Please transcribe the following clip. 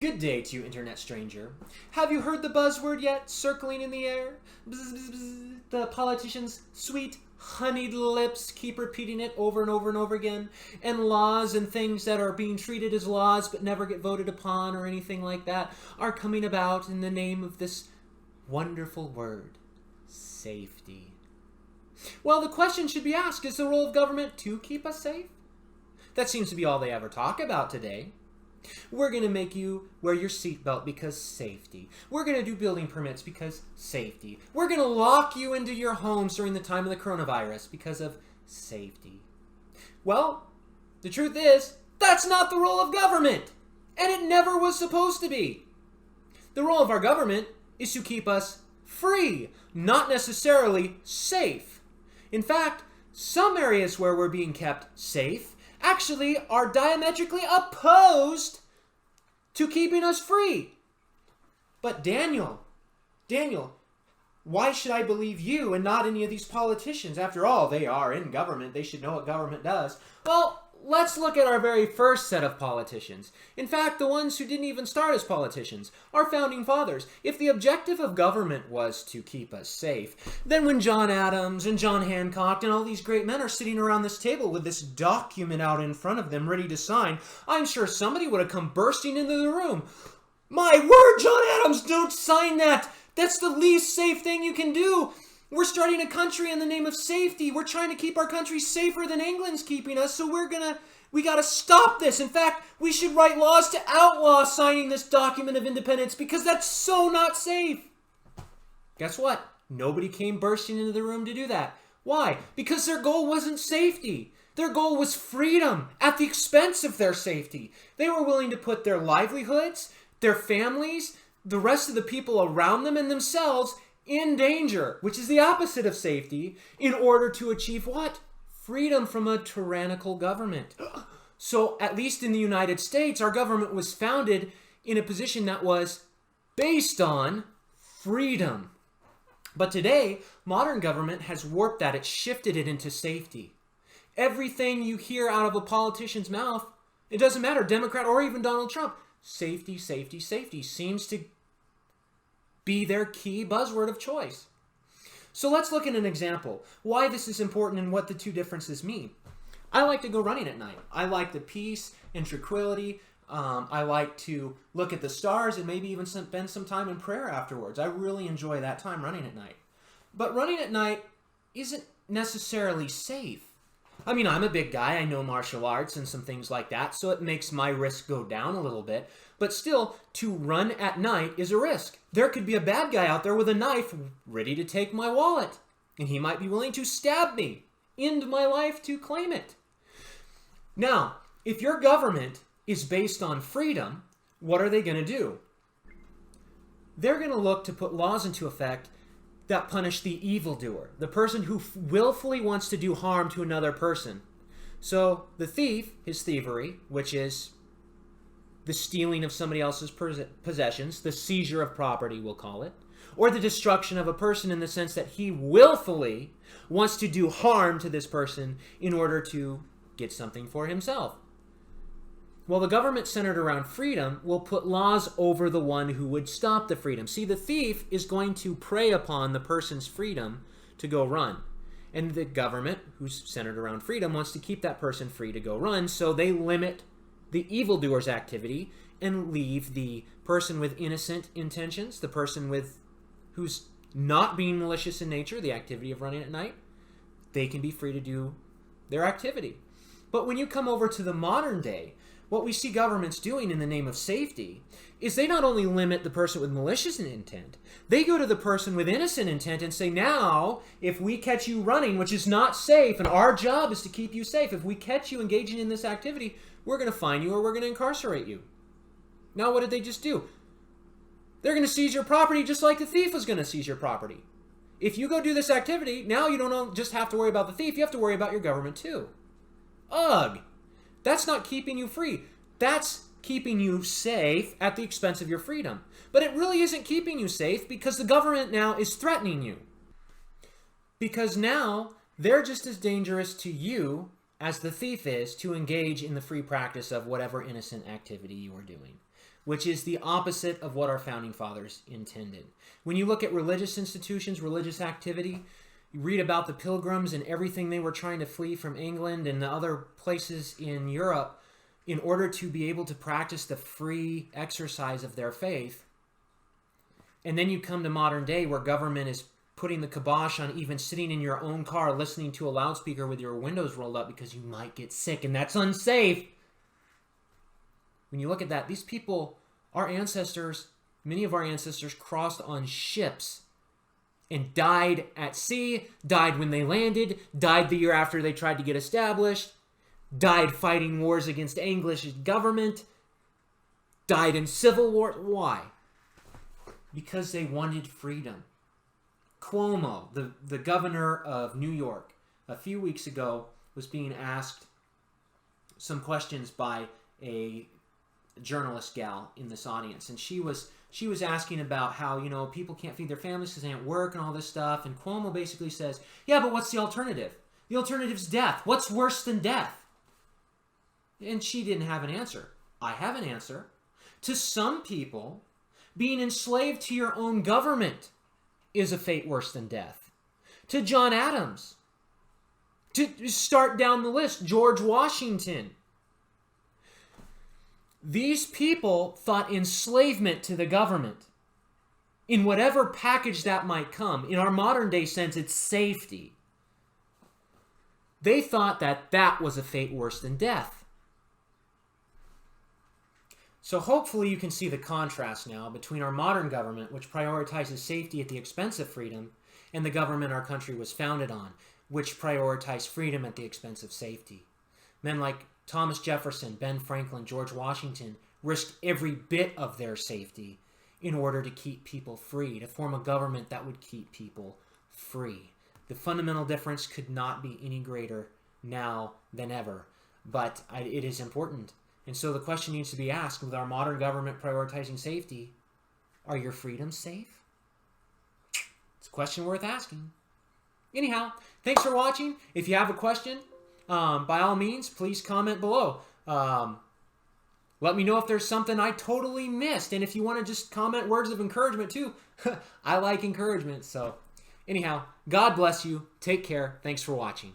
Good day to you, internet stranger. Have you heard the buzzword yet, circling in the air? Bzz, bzz, bzz. The politicians' sweet, honeyed lips keep repeating it over and over and over again. And laws and things that are being treated as laws but never get voted upon or anything like that are coming about in the name of this wonderful word, safety. Well, the question should be asked, is the role of government to keep us safe? That seems to be all they ever talk about today. We're going to make you wear your seatbelt because safety. We're going to do building permits because safety. We're going to lock you into your homes during the time of the coronavirus because of safety. Well, the truth is, that's not the role of government. And it never was supposed to be. The role of our government is to keep us free, not necessarily safe. In fact, some areas where we're being kept safe actually are diametrically opposed to keeping us free. But Daniel, why should I believe you and not any of these politicians? After all, they are in government. They should know what government does. Well, let's look at our very first set of politicians. In fact, the ones who didn't even start as politicians, our founding fathers. If the objective of government was to keep us safe, then when John Adams and John Hancock and all these great men are sitting around this table with this document out in front of them ready to sign, I'm sure somebody would have come bursting into the room. My word, John Adams, don't sign that! That's the least safe thing you can do! We're starting a country in the name of safety. We're trying to keep our country safer than England's keeping us, so we gotta stop this. In fact, we should write laws to outlaw signing this document of independence because that's so not safe. Guess what? Nobody came bursting into the room to do that. Why? Because their goal wasn't safety. Their goal was freedom at the expense of their safety. They were willing to put their livelihoods, their families, the rest of the people around them, and themselves in danger, which is the opposite of safety, in order to achieve what? Freedom from a tyrannical government. So, at least in the United States, our government was founded in a position that was based on freedom. But today, modern government has warped that. It's shifted it into safety. Everything you hear out of a politician's mouth, it doesn't matter, Democrat or even Donald Trump, safety, safety, safety seems to be their key buzzword of choice. So let's look at an example. Why this is important and what the two differences mean. I like to go running at night. I like the peace and tranquility. I like to look at the stars and maybe even spend some time in prayer afterwards. I really enjoy that time running at night. But running at night isn't necessarily safe. I mean, I'm a big guy. I know martial arts and some things like that, so it makes my risk go down a little bit. But still, to run at night is a risk. There could be a bad guy out there with a knife ready to take my wallet, and he might be willing to stab me, end my life to claim it. Now, if your government is based on freedom, what are they going to do? They're going to look to put laws into effect that punish the evildoer, the person who willfully wants to do harm to another person. So the thief, his thievery, which is the stealing of somebody else's possessions, the seizure of property, we'll call it, or the destruction of a person in the sense that he willfully wants to do harm to this person in order to get something for himself. Well, the government centered around freedom will put laws over the one who would stop the freedom. See, the thief is going to prey upon the person's freedom to go run. And the government, who's centered around freedom, wants to keep that person free to go run, so they limit the evildoer's activity and leave the person with innocent intentions, the person who's not being malicious in nature, the activity of running at night, they can be free to do their activity. But when you come over to the modern day, what we see governments doing in the name of safety is they not only limit the person with malicious intent, they go to the person with innocent intent and say, now, if we catch you running, which is not safe, and our job is to keep you safe, if we catch you engaging in this activity, we're going to fine you or we're going to incarcerate you. Now, what did they just do? They're going to seize your property just like the thief was going to seize your property. If you go do this activity, now you don't just have to worry about the thief, you have to worry about your government too. Ugh! That's not keeping you free. That's keeping you safe at the expense of your freedom. But it really isn't keeping you safe because the government now is threatening you. Because now they're just as dangerous to you as the thief is to engage in the free practice of whatever innocent activity you are doing. which is the opposite of what our founding fathers intended. When you look at religious institutions, religious activity, you read about the Pilgrims and everything they were trying to flee from England and the other places in Europe in order to be able to practice the free exercise of their faith. And then you come to modern day where government is putting the kibosh on even sitting in your own car listening to a loudspeaker with your windows rolled up because you might get sick, and that's unsafe. When you look at that, these people, our ancestors, many of our ancestors crossed on ships and died at sea, died when they landed, died the year after they tried to get established, died fighting wars against English government, died in civil war. Why? Because they wanted freedom. Cuomo, the governor of New York, a few weeks ago was being asked some questions by a journalist gal in this audience, and she was asking about how, you know, people can't feed their families because they can't work and all this stuff, and Cuomo basically says, yeah, but what's the alternative? The alternative's death. What's worse than death? And she didn't have an answer. I have an answer. To some people, being enslaved to your own government is a fate worse than death. To John Adams, to start down the list, George Washington. These people thought enslavement to the government, in whatever package that might come, in our modern day sense, it's safety. They thought that that was a fate worse than death. So hopefully you can see the contrast now between our modern government, which prioritizes safety at the expense of freedom, and the government our country was founded on, which prioritized freedom at the expense of safety. Men like Thomas Jefferson, Ben Franklin, George Washington risked every bit of their safety in order to keep people free, to form a government that would keep people free. The fundamental difference could not be any greater now than ever, but it is important. And so the question needs to be asked, with our modern government prioritizing safety, are your freedoms safe? It's a question worth asking. Anyhow, thanks for watching. If you have a question, by all means, please comment below. Let me know if there's something I totally missed. And if you want to just comment words of encouragement too, I like encouragement. So anyhow, God bless you. Take care. Thanks for watching.